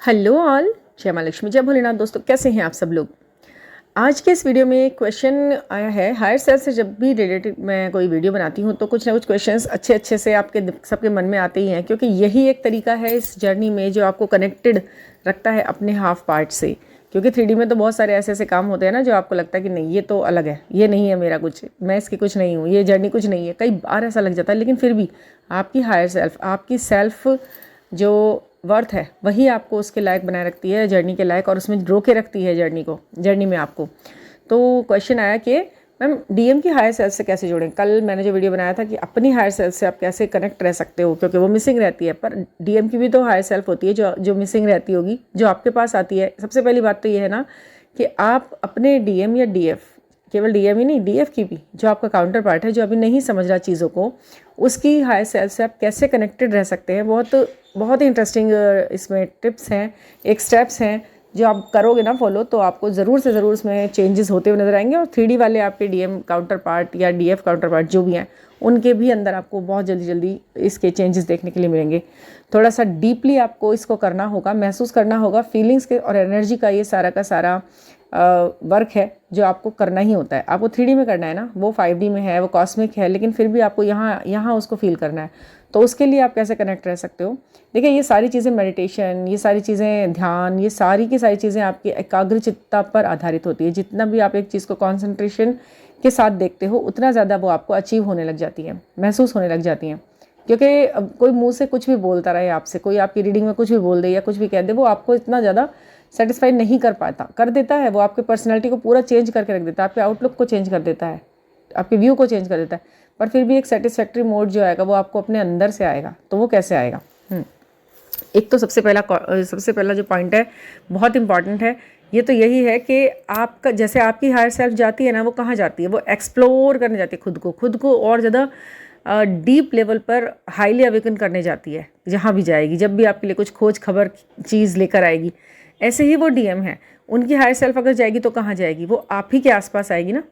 Hello all, जय माँ लक्ष्मी, जय भोलेनाथ। दोस्तों, कैसे हैं आप सब लोग। आज के इस वीडियो में एक क्वेश्चन आया है। हायर सेल्फ से जब भी रिलेटेड मैं कोई वीडियो बनाती हूँ तो कुछ ना कुछ क्वेश्चंस अच्छे से आपके सबके मन में आते ही हैं, क्योंकि यही एक तरीका है इस जर्नी में जो आपको कनेक्टेड रखता है अपने हाफ पार्ट से। क्योंकि 3D में तो बहुत सारे ऐसे काम होते हैं ना, जो आपको लगता है कि नहीं, ये तो अलग है, ये नहीं है मेरा कुछ, मैं इसकी कुछ नहीं हूँ, ये जर्नी कुछ नहीं है। कई बार ऐसा लग जाता है, लेकिन फिर भी आपकी हायर सेल्फ, आपकी सेल्फ जो वर्थ है, वही आपको उसके लायक बनाए रखती है, जर्नी के लायक, और उसमें रोके रखती है जर्नी में आपको। तो क्वेश्चन आया कि मैम, डीएम की हायर सेल्फ से कैसे जोड़ें। कल मैंने जो वीडियो बनाया था कि अपनी हायर सेल्फ से आप कैसे कनेक्ट रह सकते हो, क्योंकि वो मिसिंग रहती है। पर डीएम की भी तो हायर सेल्फ होती है जो मिसिंग रहती होगी, जो आपके पास आती है। सबसे पहली बात तो ये है ना कि आप अपने डीएम या डीएफ, केवल डीएम ही नहीं, डीएफ की भी, जो आपका काउंटर पार्ट है, जो अभी नहीं समझ रहा चीज़ों को, उसकी हायर सेल्फ से आप कैसे कनेक्टेड रह सकते हैं। बहुत ही इंटरेस्टिंग इसमें टिप्स हैं, एक स्टेप्स हैं, जो आप करोगे ना फॉलो, तो आपको ज़रूर से ज़रूर उसमें चेंजेस होते हुए नजर आएंगे। और 3D वाले आपके डीएम काउंटर पार्ट या डीएफ काउंटर पार्ट जो भी हैं, उनके भी अंदर आपको बहुत जल्दी इसके चेंजेस देखने के लिए मिलेंगे। थोड़ा सा डीपली आपको इसको करना होगा, महसूस करना होगा। फीलिंग्स के और एनर्जी का ये सारा का सारा वर्क है जो आपको करना ही होता है। आपको 3D में करना है ना, वो 5D में है, वो कॉस्मिक है, लेकिन फिर भी आपको यहाँ उसको फील करना है। तो उसके लिए आप कैसे कनेक्ट रह सकते हो। देखिए, ये सारी चीज़ें मेडिटेशन, ये सारी चीज़ें ध्यान, ये सारी की सारी चीज़ें आपकी एकाग्रचित्ता पर आधारित होती है। जितना भी आप एक चीज़ को कॉन्सेंट्रेशन के साथ देखते हो, उतना ज़्यादा वो आपको अचीव होने लग जाती है, महसूस होने लग जाती हैं। क्योंकि अब कोई मुंह से कुछ भी बोलता रहे आपसे, कोई आपकी रीडिंग में कुछ भी बोल दे या कुछ भी कह दे, वो आपको इतना ज़्यादा सेटिस्फाई नहीं कर देता है। वो आपके पर्सनैलिटी को पूरा चेंज करके रख देता है, आपके आउटलुक को चेंज कर देता है, आपके व्यू को चेंज कर देता है। पर फिर भी एक सेटिस्फैक्ट्री मोड जो आएगा, वो आपको अपने अंदर से आएगा। तो वो कैसे आएगा? एक तो सबसे पहला जो पॉइंट है, बहुत इंपॉर्टेंट है, ये तो यही है कि आपका, जैसे आपकी हायर सेल्फ जाती है ना, वो कहाँ जाती है? वो एक्सप्लोर करने जाती है खुद को और ज़्यादा डीप लेवल पर हाईली अवेकन करने जाती है। जहाँ भी जाएगी, जब भी आपके लिए कुछ खोज खबर चीज़ लेकर आएगी, ऐसे ही वो डीएम है। उनकी हायर सेल्फ अगर जाएगी तो कहाँ जाएगी? वो आप ही के आसपास आएगी ना।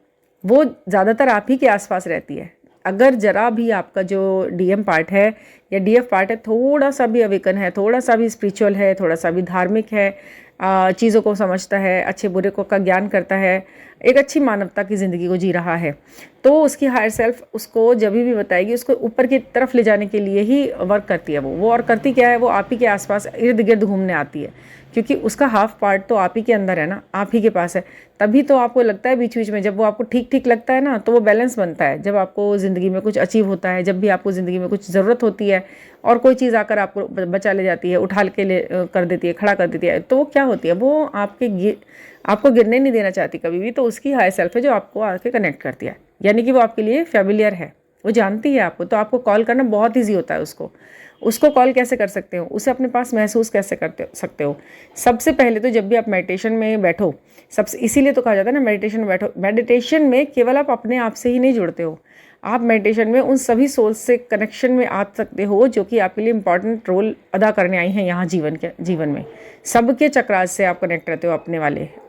वो ज़्यादातर आप ही के आसपास रहती है। अगर जरा भी आपका जो डीएम पार्ट है या डीएफ पार्ट है, थोड़ा सा भी अवेकन है, थोड़ा सा भी स्पिरिचुअल है, थोड़ा सा भी धार्मिक है, चीज़ों को समझता है, अच्छे बुरे को का ज्ञान करता है, एक अच्छी मानवता की ज़िंदगी को जी रहा है, तो उसकी हायर सेल्फ उसको जब भी बताएगी, उसको ऊपर की तरफ ले जाने के लिए ही वर्क करती है वो। और करती क्या है? वो आप ही के आसपास इर्द गिर्द घूमने आती है, क्योंकि उसका हाफ पार्ट तो आप ही के अंदर है ना, आप ही के पास है। तभी तो आपको लगता है बीच बीच में, जब वो आपको ठीक लगता है ना, तो वो बैलेंस बनता है। जब आपको ज़िंदगी में कुछ अचीव होता है, जब भी आपको ज़िंदगी में कुछ ज़रूरत होती है और कोई चीज़ आकर आपको बचा ले जाती है, उठा के ले कर देती है, खड़ा कर देती है, तो वो क्या होती है? वो आपको गिरने नहीं देना चाहती कभी भी। तो उसकी हायर सेल्फ है जो आपको आके कनेक्ट करती है, यानी कि वो आपके लिए फैमिलियर है, वो जानती है आपको। तो आपको कॉल करना बहुत ईजी होता है। उसको कॉल कैसे कर सकते हो? उसे अपने पास महसूस कैसे सकते हो? सबसे पहले तो जब भी आप मेडिटेशन में बैठो, सबसे इसीलिए तो कहा जाता है ना, मेडिटेशन में बैठो। मेडिटेशन में केवल आप अपने आप से ही नहीं जुड़ते हो, आप मेडिटेशन में उन सभी सोल्स से कनेक्शन में आ सकते हो जो कि आपके लिए इंपॉर्टेंट रोल अदा करने आई हैं यहाँ जीवन में। सबके चक्रास से आप कनेक्ट रहते हो,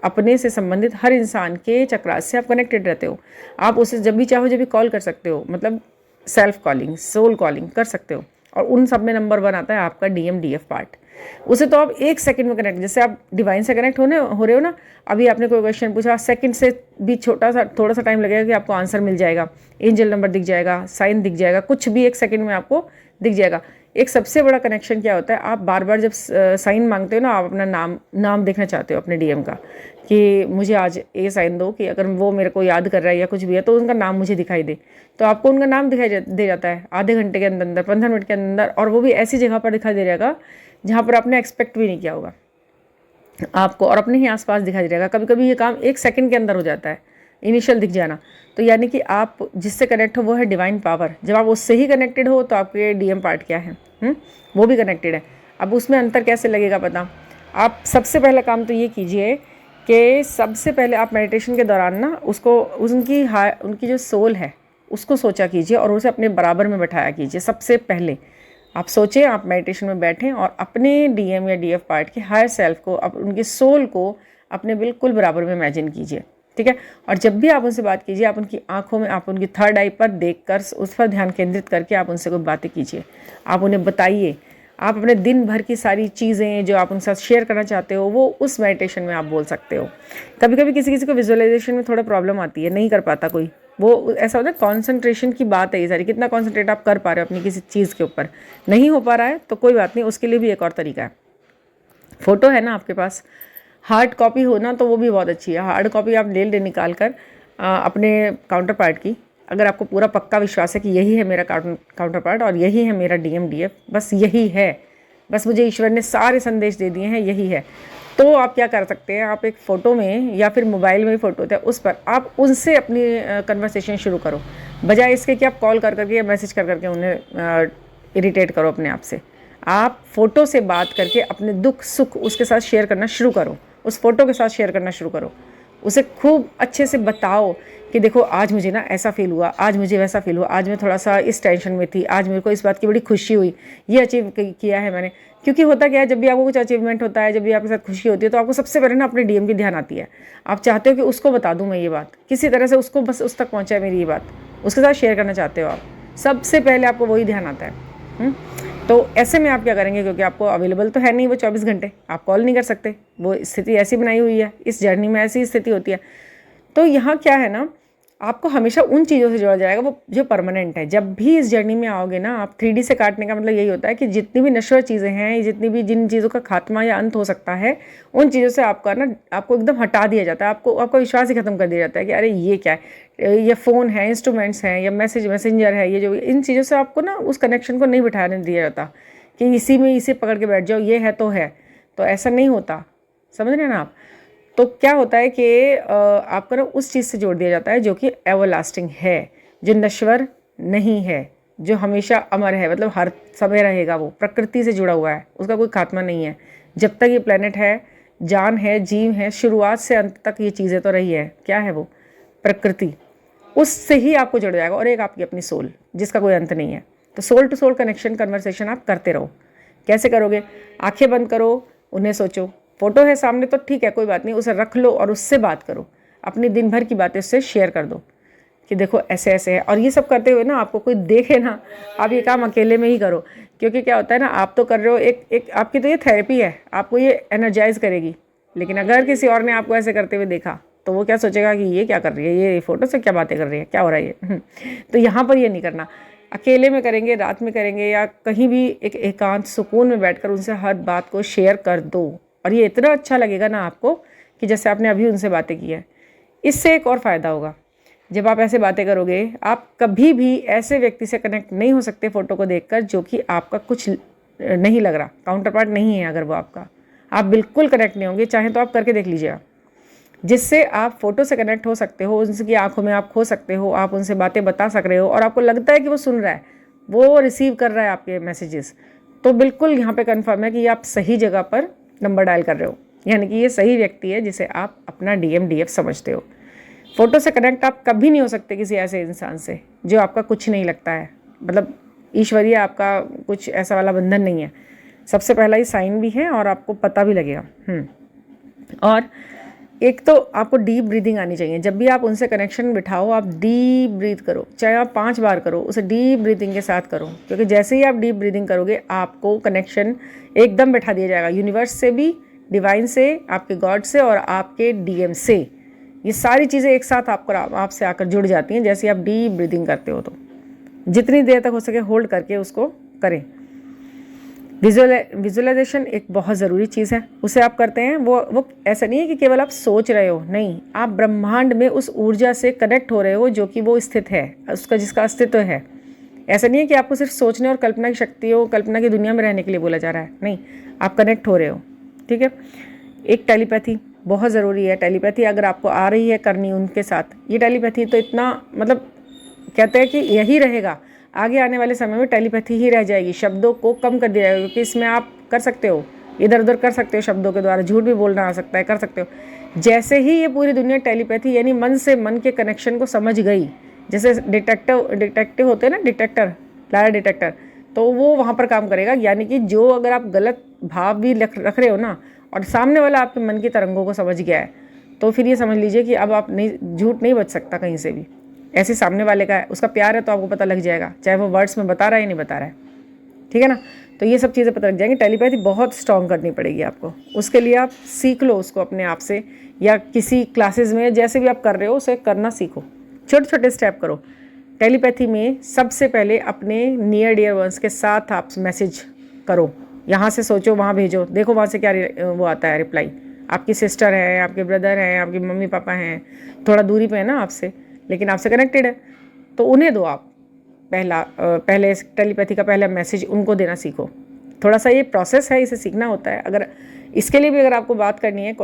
अपने से संबंधित हर इंसान के चक्रास से आप कनेक्टेड रहते हो। आप उसे जब भी चाहो जब भी कॉल कर सकते हो, मतलब सेल्फ कॉलिंग, सोल कॉलिंग कर सकते हो। और उन सब में नंबर 1 आता है आपका डीएम डीएफ पार्ट। उसे तो आप 1 सेकंड में कनेक्ट, जैसे आप डिवाइन से कनेक्ट हो रहे हो ना, अभी आपने कोई क्वेश्चन पूछा, सेकंड से भी थोड़ा सा टाइम लगेगा कि आपको आंसर मिल जाएगा, एंजल नंबर दिख जाएगा, साइन दिख जाएगा, कुछ भी 1 सेकंड में आपको दिख जाएगा। एक सबसे बड़ा कनेक्शन क्या होता है? आप बार बार जब साइन मांगते हो ना, आप अपना नाम देखना चाहते हो अपने डीएम का, कि मुझे आज ये साइन दो, कि अगर वो मेरे को याद कर रहा है या कुछ भी है, तो उनका नाम मुझे दिखाई दे। तो आपको उनका नाम दिखाई दे जाता है आधे घंटे के अंदर, 15 मिनट के अंदर, और वो भी ऐसी जगह पर दिखाई दे जाएगा जहाँ पर आपने एक्सपेक्ट भी नहीं किया होगा आपको, और अपने ही आसपास दिखाई दे जाएगा। कभी कभी ये काम 1 सेकंड के अंदर हो जाता है, इनिशियल दिख जाना। तो यानी कि आप जिससे कनेक्ट हो वो है डिवाइन पावर। जब आप उससे ही कनेक्टेड हो तो आपके डीएम पार्ट क्या है, वो भी कनेक्टेड है। अब उसमें अंतर कैसे लगेगा पता? आप सबसे पहला काम तो ये कीजिए कि सबसे पहले आप मेडिटेशन के दौरान ना उनकी जो सोल है उसको सोचा कीजिए, और उसे अपने बराबर में बैठाया कीजिए। सबसे पहले आप सोचें, आप मेडिटेशन में बैठें और अपने डीएम या डीएफ पार्ट के हायर सेल्फ को, उनके सोल को अपने बिल्कुल बराबर में इमेजिन कीजिए, ठीक है। और जब भी आप उनसे बात कीजिए, आप उनकी आंखों में, आप उनकी थर्ड आई पर देखकर, उस पर ध्यान केंद्रित करके आप उनसे कोई बातें कीजिए। आप उन्हें बताइए आप अपने दिन भर की सारी चीज़ें जो आप उनके साथ शेयर करना चाहते हो वो उस मेडिटेशन में आप बोल सकते हो। कभी कभी किसी किसी को विजुअलाइजेशन में थोड़ा प्रॉब्लम आती है, नहीं कर पाता कोई, वो ऐसा होता है कॉन्सेंट्रेशन की बात है ये सारी, कितना कॉन्सेंट्रेट आप कर पा रहे हो अपनी किसी चीज़ के ऊपर, नहीं हो पा रहा है तो कोई बात नहीं, उसके लिए भी एक और तरीका है। फ़ोटो है ना आपके पास, हार्ड कॉपी होना तो वो भी बहुत अच्छी है। हार्ड कॉपी आप ले निकाल कर अपने काउंटर पार्ट की, अगर आपको पूरा पक्का विश्वास है कि यही है मेरा काउंटर पार्ट और यही है मेरा DMDF, बस यही है, बस मुझे ईश्वर ने सारे संदेश दे दिए हैं, यही है, तो आप क्या कर सकते हैं, आप एक फ़ोटो में या फिर मोबाइल में फ़ोटो होता है उस पर आप उनसे अपनी कन्वर्सेशन शुरू करो, बजाय इसके कि आप कॉल कर करके या मैसेज कर करके उन्हें इरिटेट करो अपने आप से। आप फ़ोटो से बात करके अपने दुख सुख उसके साथ शेयर करना शुरू करो, उस फ़ोटो के साथ शेयर करना शुरू करो, उसे खूब अच्छे से बताओ कि देखो आज मुझे ना ऐसा फील हुआ, आज मुझे वैसा फील हुआ, आज मैं थोड़ा सा इस टेंशन में थी, आज मेरे को इस बात की बड़ी खुशी हुई, ये अचीव किया है मैंने। क्योंकि होता क्या है, जब भी आपको कुछ अचीवमेंट होता है, जब भी आपके साथ खुशी होती है, तो आपको सबसे पहले ना अपने DM की ध्यान आती है। आप चाहते हो कि उसको बता दूं मैं ये बात, किसी तरह से उसको बस उस तक पहुँचाए मेरी ये बात, उसके साथ शेयर करना चाहते हो आप, सबसे पहले आपको वही ध्यान आता है। तो ऐसे में आप क्या करेंगे, क्योंकि आपको अवेलेबल तो है नहीं वो 24 घंटे, आप कॉल नहीं कर सकते, वो स्थिति ऐसी बनाई हुई है, इस जर्नी में ऐसी स्थिति होती है। तो यहाँ क्या है ना, आपको हमेशा उन चीज़ों से जोड़ा जाएगा वो जो परमानेंट है। जब भी इस जर्नी में आओगे ना, आप 3D से काटने का मतलब यही होता है कि जितनी भी नश्वर चीज़ें हैं, जितनी भी जिन चीज़ों का खात्मा या अंत हो सकता है, उन चीज़ों से आपको एकदम हटा दिया जाता है, आपका विश्वास ही खत्म कर दिया जाता है कि अरे ये क्या है, ये फ़ोन है, इंस्ट्रूमेंट्स हैं, या मैसेंजर है, ये जो इन चीज़ों से आपको ना उस कनेक्शन को नहीं बिठाने दिया जाता कि इसे पकड़ के बैठ जाओ, ये है तो ऐसा नहीं होता, समझ रहे हैं ना आप। तो क्या होता है कि आपको ना उस चीज़ से जोड़ दिया जाता है जो कि एवरलास्टिंग है, जो नश्वर नहीं है, जो हमेशा अमर है, मतलब हर समय रहेगा, वो प्रकृति से जुड़ा हुआ है, उसका कोई खात्मा नहीं है। जब तक ये प्लेनेट है, जान है, जीव है, शुरुआत से अंत तक ये चीज़ें तो रही है। क्या है वो? प्रकृति। उससे ही आपको जुड़ जाएगा, और एक आपकी अपनी सोल जिसका कोई अंत नहीं है। तो soul to soul connection conversation आप करते रहो। कैसे करोगे? आंखें बंद करो, उन्हें सोचो, फ़ोटो है सामने तो ठीक है, कोई बात नहीं, उसे रख लो और उससे बात करो, अपनी दिन भर की बातें उससे शेयर कर दो कि देखो ऐसे ऐसे है। और ये सब करते हुए ना आपको कोई देखे ना, आप ये काम अकेले में ही करो, क्योंकि क्या होता है ना, आप तो कर रहे हो, एक आपकी तो ये थेरेपी है, आपको ये एनर्जाइज करेगी। लेकिन अगर किसी और ने आपको ऐसे करते हुए देखा तो वो क्या सोचेगा कि ये क्या कर रही है, ये फ़ोटो से क्या बातें कर रही है, क्या हो रहा है ये। तो यहाँ पर ये नहीं करना, अकेले में करेंगे, रात में करेंगे, या कहीं भी एक एकांत सुकून में बैठकर उनसे हर बात को शेयर कर दो। और ये इतना अच्छा लगेगा ना आपको कि जैसे आपने अभी उनसे बातें की है। इससे एक और फ़ायदा होगा, जब आप ऐसे बातें करोगे, आप कभी भी ऐसे व्यक्ति से कनेक्ट नहीं हो सकते फ़ोटो को देखकर जो कि आपका कुछ नहीं लग रहा, काउंटर पार्ट नहीं है। अगर वो आपका, आप बिल्कुल कनेक्ट नहीं होंगे, चाहे तो आप करके देख लीजिएगा। जिससे आप फ़ोटो से कनेक्ट हो सकते हो, उनकी आंखों में आप खो सकते हो, आप उनसे बातें बता सक रहे हो, और आपको लगता है कि वो सुन रहा है, वो रिसीव कर रहा है आपके मैसेजेस, तो बिल्कुल यहाँ पे कंफर्म है कि आप सही जगह पर नंबर डायल कर रहे हो, यानी कि ये सही व्यक्ति है जिसे आप अपना DMDF समझते हो। फ़ोटो से कनेक्ट आप कभी नहीं हो सकते किसी ऐसे इंसान से जो आपका कुछ नहीं लगता है, मतलब ईश्वरीय आपका कुछ ऐसा वाला बंधन नहीं है। सबसे पहला ही साइन भी है और आपको पता भी लगेगा। और एक तो आपको डीप ब्रीदिंग आनी चाहिए। जब भी आप उनसे कनेक्शन बिठाओ, आप डीप ब्रीथ करो, चाहे आप 5 बार करो, उसे डीप ब्रीदिंग के साथ करो, क्योंकि जैसे ही आप डीप ब्रीदिंग करोगे आपको कनेक्शन एकदम बिठा दिया जाएगा, यूनिवर्स से भी, डिवाइन से, आपके गॉड से और आपके DM से। ये सारी चीज़ें एक साथ आपसे आकर जुड़ जाती हैं जैसे आप डीप ब्रीदिंग करते हो। तो जितनी देर तक हो सके होल्ड करके उसको करें। विजुअलाइजेशन एक बहुत ज़रूरी चीज़ है, उसे आप करते हैं, वो ऐसा नहीं है कि केवल आप सोच रहे हो, नहीं, आप ब्रह्मांड में उस ऊर्जा से कनेक्ट हो रहे हो जो कि वो स्थित है, जिसका अस्तित्व है। ऐसा नहीं है कि आपको सिर्फ सोचने और कल्पना की शक्तियों, कल्पना की दुनिया में रहने के लिए बोला जा रहा है, नहीं, आप कनेक्ट हो रहे हो। ठीक है। एक टेलीपैथी बहुत ज़रूरी है। टेलीपैथी अगर आपको आ रही है करनी उनके साथ, ये टेलीपैथी तो इतना, मतलब कहते हैं कि यही रहेगा, आगे आने वाले समय में टेलीपैथी ही रह जाएगी, शब्दों को कम कर दिया जाएगा, क्योंकि इसमें आप कर सकते हो, इधर उधर कर सकते हो शब्दों के द्वारा, झूठ भी बोलना आ सकता है, कर सकते हो। जैसे ही ये पूरी दुनिया टेलीपैथी यानी मन से मन के कनेक्शन को समझ गई, जैसे डिटेक्टिव होते हैं ना, डिटेक्टर, लाया डिटेक्टर, तो वो वहाँ पर काम करेगा। यानी कि जो अगर आप गलत भाव भी रख रहे हो ना, और सामने वाला आपके मन की तरंगों को समझ गया है, तो फिर ये समझ लीजिए कि अब आप नहीं, झूठ नहीं बच सकता कहीं से भी। ऐसे सामने वाले का है, उसका प्यार है तो आपको पता लग जाएगा, चाहे वो वर्ड्स में बता रहा है या नहीं बता रहा है। ठीक है ना। तो ये सब चीज़ें पता लग जाएंगी। टेलीपैथी बहुत स्ट्रॉन्ग करनी पड़ेगी आपको, उसके लिए आप सीख लो उसको अपने आप से, या किसी क्लासेस में जैसे भी आप कर रहे हो उसे करना सीखो, छोटे छोटे स्टेप करो। टेलीपैथी में सबसे पहले अपने नियर डियर वंस के साथ आप मैसेज करो, यहाँ से सोचो वहाँ भेजो, देखो वहाँ से क्या वो आता है रिप्लाई। आपकी सिस्टर है, आपके ब्रदर हैं, आपके मम्मी पापा हैं, थोड़ा दूरी पे है ना आपसे, लेकिन आपसे कनेक्टेड है, तो उन्हें दो आप पहले टेलीपैथी का पहला मैसेज उनको देना सीखो। थोड़ा सा ये प्रोसेस है, इसे सीखना होता है। अगर इसके लिए भी अगर आपको बात करनी है,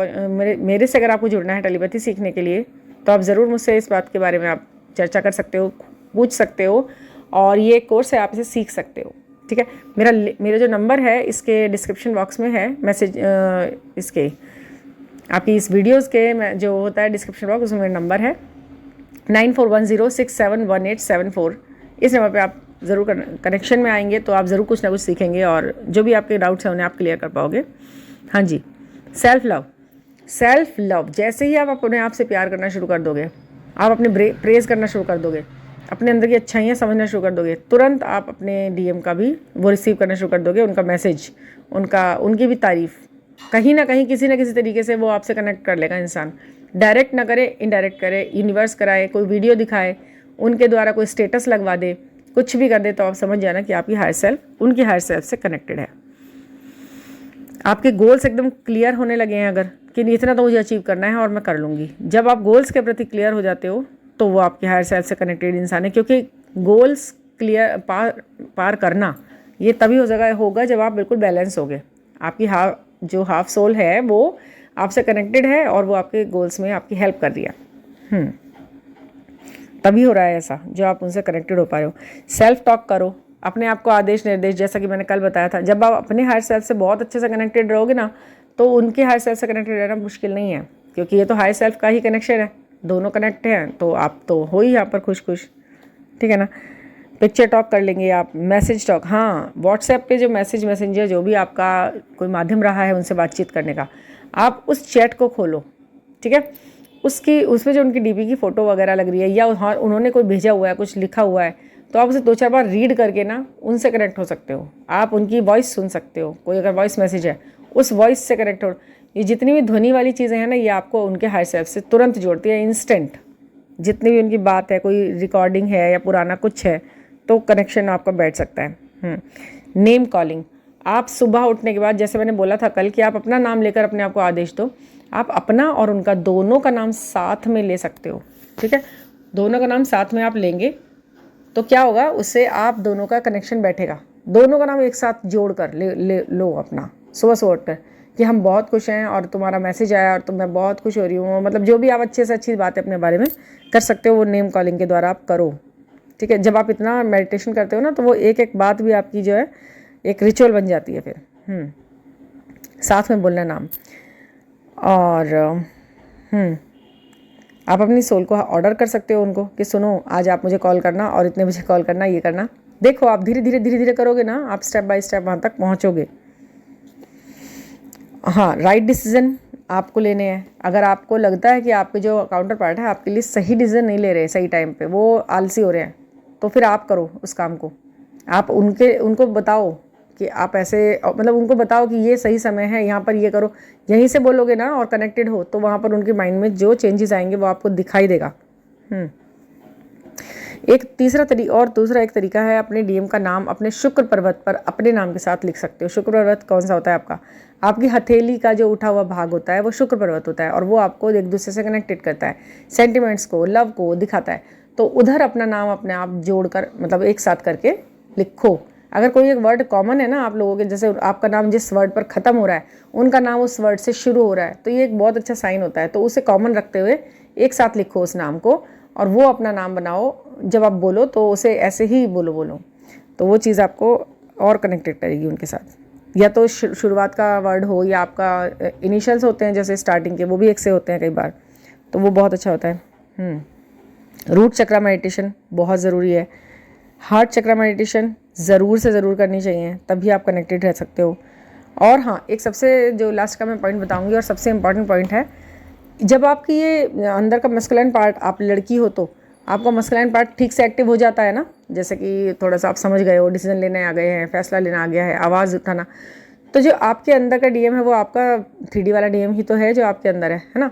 मेरे से अगर आपको जुड़ना है टेलीपैथी सीखने के लिए, तो आप ज़रूर मुझसे इस बात के बारे में आप चर्चा कर सकते हो, पूछ सकते हो, और ये कोर्स है, आप इसे सीख सकते हो। ठीक है, मेरा जो नंबर है इसके डिस्क्रिप्शन बॉक्स में है, मैसेज इसके आपकी इस वीडियोज़ के जो होता है डिस्क्रिप्शन बॉक्स, उसमें मेरा नंबर है 9410671874। इस नंबर पे आप ज़रूर कनेक्शन में आएंगे तो आप ज़रूर कुछ ना कुछ सीखेंगे, और जो भी आपके डाउट्स हैं उन्हें आप क्लियर कर पाओगे। हाँ जी, सेल्फ लव जैसे ही आप अपने आप से प्यार करना शुरू कर दोगे, आप अपने प्रेज़ करना शुरू कर दोगे, अपने अंदर की अच्छाइयाँ समझना शुरू कर दोगे, तुरंत आप अपने डीएम का भी वो रिसीव करना शुरू कर दोगे, उनका मैसेज, उनकी भी तारीफ़, कहीं ना कहीं किसी न किसी तरीके से वो आपसे कनेक्ट कर लेगा इंसान। डायरेक्ट ना करे, इनडायरेक्ट करे, यूनिवर्स कराए, कोई वीडियो दिखाए, उनके द्वारा कोई स्टेटस लगवा दे, कुछ भी कर दे, तो आप समझ जाना कि आपकी हायर सेल्फ उनकी हायर सेल्फ से कनेक्टेड है। आपके गोल्स एकदम क्लियर होने लगे हैं अगर, कि इतना तो मुझे अचीव करना है और मैं कर लूँगी। जब आप गोल्स के प्रति क्लियर हो जाते हो तो वो आपके हायर सेल्फ से कनेक्टेड इंसान है, क्योंकि गोल्स क्लियर पार करना ये तभी होगा जब आप बिल्कुल बैलेंस होगे। आपकी जो हाफ सोल है वो आपसे कनेक्टेड है और वो आपके गोल्स में आपकी हेल्प कर रही है। तभी हो रहा है ऐसा, जो आप उनसे कनेक्टेड हो पा रहे हो। सेल्फ टॉक करो, अपने आप को आदेश निर्देश, जैसा कि मैंने कल बताया था, जब आप अपने हायर सेल्फ से बहुत अच्छे से कनेक्टेड रहोगे ना, तो उनके हायर सेल्फ से कनेक्टेड रहना मुश्किल नहीं है, क्योंकि ये तो हायर सेल्फ का ही कनेक्शन है, दोनों कनेक्ट हैं, तो आप तो हो ही यहाँ पर खुश। ठीक है ना। पिक्चर टॉक कर लेंगे आप, मैसेज टॉक, हाँ व्हाट्सएप पे जो मैसेंजर जो भी आपका कोई माध्यम रहा है उनसे बातचीत करने का, आप उस चैट को खोलो। ठीक है, उसमें जो उनकी डीपी की फ़ोटो वगैरह लग रही है, या उन्होंने कोई भेजा हुआ है, कुछ लिखा हुआ है, तो आप उसे 2-4 बार रीड करके ना उनसे कनेक्ट हो सकते हो। आप उनकी वॉइस सुन सकते हो, कोई अगर वॉइस मैसेज है उस वॉइस से कनेक्ट हो। ये जितनी भी ध्वनि वाली चीज़ें हैं ना, ये आपको उनके हायर सेल्फ से तुरंत जोड़ती है, इंस्टेंट। जितनी भी उनकी बात है, कोई रिकॉर्डिंग है या पुराना कुछ है, तो कनेक्शन आपका बैठ सकता है। नेम कॉलिंग, आप सुबह उठने के बाद, जैसे मैंने बोला था कल, कि आप अपना नाम लेकर अपने आप को आदेश दो। आप अपना और उनका दोनों का नाम साथ में ले सकते हो। ठीक है, दोनों का नाम साथ में आप लेंगे तो क्या होगा, उससे आप दोनों का कनेक्शन बैठेगा। दोनों का नाम एक साथ जोड़ कर ले लो अपना, सुबह उठकर, कि हम बहुत खुश हैं और तुम्हारा मैसेज आया और तो मैं बहुत खुश हो रही हूँ। मतलब जो भी आप अच्छे से अच्छी बातें अपने बारे में कर सकते हो, वो नेम कॉलिंग के द्वारा आप करो। ठीक है, जब आप इतना मेडिटेशन करते हो ना, तो वो एक एक बात भी आपकी जो है एक रिचुअल बन जाती है फिर। साथ में बोलना नाम। और आप अपनी सोल को ऑर्डर कर सकते हो उनको, कि सुनो आज आप मुझे कॉल करना और इतने बजे कॉल करना, ये करना। देखो आप धीरे धीरे करोगे ना, आप स्टेप बाय स्टेप वहाँ तक पहुँचोगे। हाँ, राइट डिसीजन आपको लेने हैं। अगर आपको लगता है कि आपके जो काउंटर पार्ट है आपके लिए सही डिसीजन नहीं ले रहे सही टाइम पे, वो आलसी हो रहे हैं, तो फिर आप करो उस काम को। आप उनको बताओ कि आप ऐसे, मतलब उनको बताओ कि ये सही समय है, यहाँ पर ये करो। यहीं से बोलोगे ना और कनेक्टेड हो, तो वहाँ पर उनके माइंड में जो चेंजेस आएंगे वो आपको दिखाई देगा। दूसरा एक तरीका है, अपने डीएम का नाम अपने शुक्र पर्वत पर अपने नाम के साथ लिख सकते हो। शुक्र पर्वत कौन सा होता है आपका? आपकी हथेली का जो उठा हुआ भाग होता है वो शुक्र पर्वत होता है, और वो आपको एक दूसरे से कनेक्टेड करता है, सेंटिमेंट्स को, लव को दिखाता है। तो उधर अपना नाम अपने आप जोड़कर, मतलब एक साथ करके लिखो। अगर कोई एक वर्ड कॉमन है ना आप लोगों के, जैसे आपका नाम जिस वर्ड पर ख़त्म हो रहा है उनका नाम उस वर्ड से शुरू हो रहा है, तो ये एक बहुत अच्छा साइन होता है। तो उसे कॉमन रखते हुए एक साथ लिखो उस नाम को, और वो अपना नाम बनाओ। जब आप बोलो तो उसे ऐसे ही बोलो, तो वो चीज़ आपको और कनेक्टेड करेगी उनके साथ। या तो शुरुआत का वर्ड हो, या आपका इनिशियल्स होते हैं जैसे स्टार्टिंग के, वो भी एक से होते हैं कई बार, तो वो बहुत अच्छा होता है। रूट चक्रा मेडिटेशन बहुत ज़रूरी है। हार्ट चक्रा मेडिटेशन ज़रूर से ज़रूर करनी चाहिए, तभी आप कनेक्टेड रह सकते हो। और हाँ, एक सबसे जो लास्ट का मैं पॉइंट बताऊंगी और सबसे इम्पॉर्टेंट पॉइंट है, जब आपकी ये अंदर का मस्कुलिन पार्ट, आप लड़की हो तो आपका मस्कुलाइन पार्ट ठीक से एक्टिव हो जाता है ना, जैसे कि थोड़ा सा आप समझ गए हो, डिसीजन लेने आ गए हैं, फैसला लेना आ गया है, आवाज़ उठाना, तो जो आपके अंदर का डीएम है वो आपका 3D वाला डीएम ही तो है जो आपके अंदर है ना।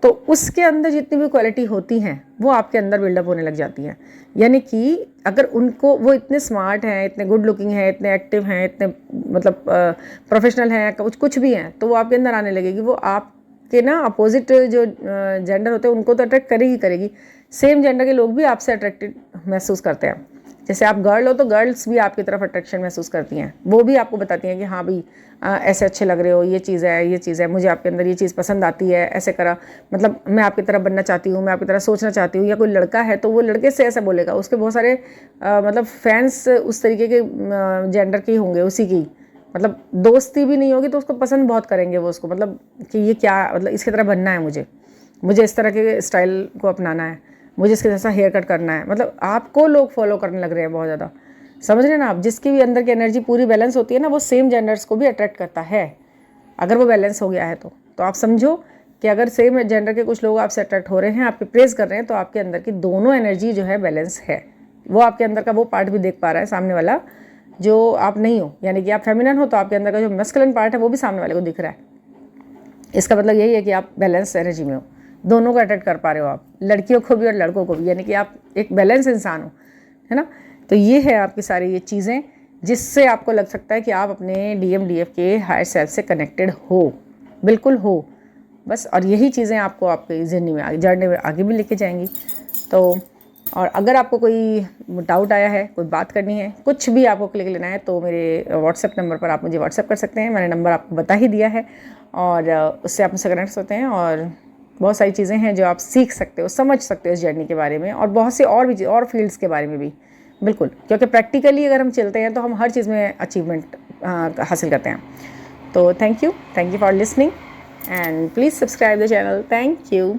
तो उसके अंदर जितनी भी क्वालिटी होती हैं वो आपके अंदर बिल्डअप होने लग जाती हैं। यानी कि अगर उनको, वो इतने स्मार्ट हैं, इतने गुड लुकिंग हैं, इतने एक्टिव हैं, इतने मतलब प्रोफेशनल हैं, कुछ भी हैं, तो वो आपके अंदर आने लगेगी। वो आपके ना अपोजिट जो जेंडर होते हैं उनको तो अट्रैक्ट करेगी करेगी। सेम जेंडर के लोग भी आपसे अट्रैक्टेड महसूस करते हैं। जैसे आप गर्ल हो तो गर्ल्स भी आपकी तरफ अट्रैक्शन महसूस करती हैं, वो भी आपको बताती हैं कि हाँ भाई ऐसे अच्छे लग रहे हो, ये चीज़ है, ये चीज़ है, मुझे आपके अंदर ये चीज़ पसंद आती है, ऐसे करा, मतलब मैं आपकी तरह बनना चाहती हूँ, मैं आपकी तरह सोचना चाहती हूँ। या कोई लड़का है तो वो लड़के से ऐसा बोलेगा, उसके बहुत सारे मतलब फैंस उस तरीके के जेंडर के ही होंगे, उसी की, मतलब दोस्ती भी नहीं होगी तो उसको पसंद बहुत करेंगे वो उसको, मतलब कि ये क्या, मतलब इसकी तरह बनना है, मुझे इस तरह के स्टाइल को अपनाना है, मुझे इसके जैसा हेयर कट करना है, मतलब आपको लोग फॉलो करने लग रहे हैं बहुत ज़्यादा। समझ रहे हैं ना आप, जिसकी भी अंदर की एनर्जी पूरी बैलेंस होती है ना, वो सेम जेंडर्स को भी अट्रैक्ट करता है, अगर वो बैलेंस हो गया है तो आप समझो कि अगर सेम जेंडर के कुछ लोग आपसे अट्रैक्ट हो रहे हैं, आपके प्रेज कर रहे हैं, तो आपके अंदर की दोनों एनर्जी जो है बैलेंस है। वो आपके अंदर का वो पार्ट भी देख पा रहा है सामने वाला जो आप नहीं हो, यानी कि आप फेमिनिन हो तो आपके अंदर का जो मस्कुलिन पार्ट है वो भी सामने वाले को दिख रहा है। इसका मतलब यही है कि आप बैलेंस एनर्जी में हो, दोनों को अट्रैक्ट कर पा रहे हो आप, लड़कियों को भी और लड़कों को भी, यानी कि आप एक बैलेंस इंसान हो, है ना। तो ये है आपकी सारी ये चीज़ें जिससे आपको लग सकता है कि आप अपने डीएफ के हायर सेल्फ से कनेक्टेड हो, बिल्कुल हो बस। और यही चीज़ें आपको आपकी जर्नी में आगे भी लेके जाएंगी। तो और अगर आपको कोई डाउट आया है, कोई बात करनी है, कुछ भी आपको क्लिक लेना है, तो मेरे व्हाट्सएप नंबर पर आप मुझे व्हाट्सएप कर सकते हैं। मैंने नंबर आपको बता ही दिया है और उससे आप मुझसे कनेक्ट होते हैं। और बहुत सारी चीज़ें हैं जो आप सीख सकते हो, समझ सकते हो इस जर्नी के बारे में, और बहुत से और भी और फील्ड्स के बारे में भी, बिल्कुल। क्योंकि प्रैक्टिकली अगर हम चलते हैं तो हम हर चीज़ में अचीवमेंट हासिल करते हैं। तो thank you for listening and please subscribe the channel. Thank you.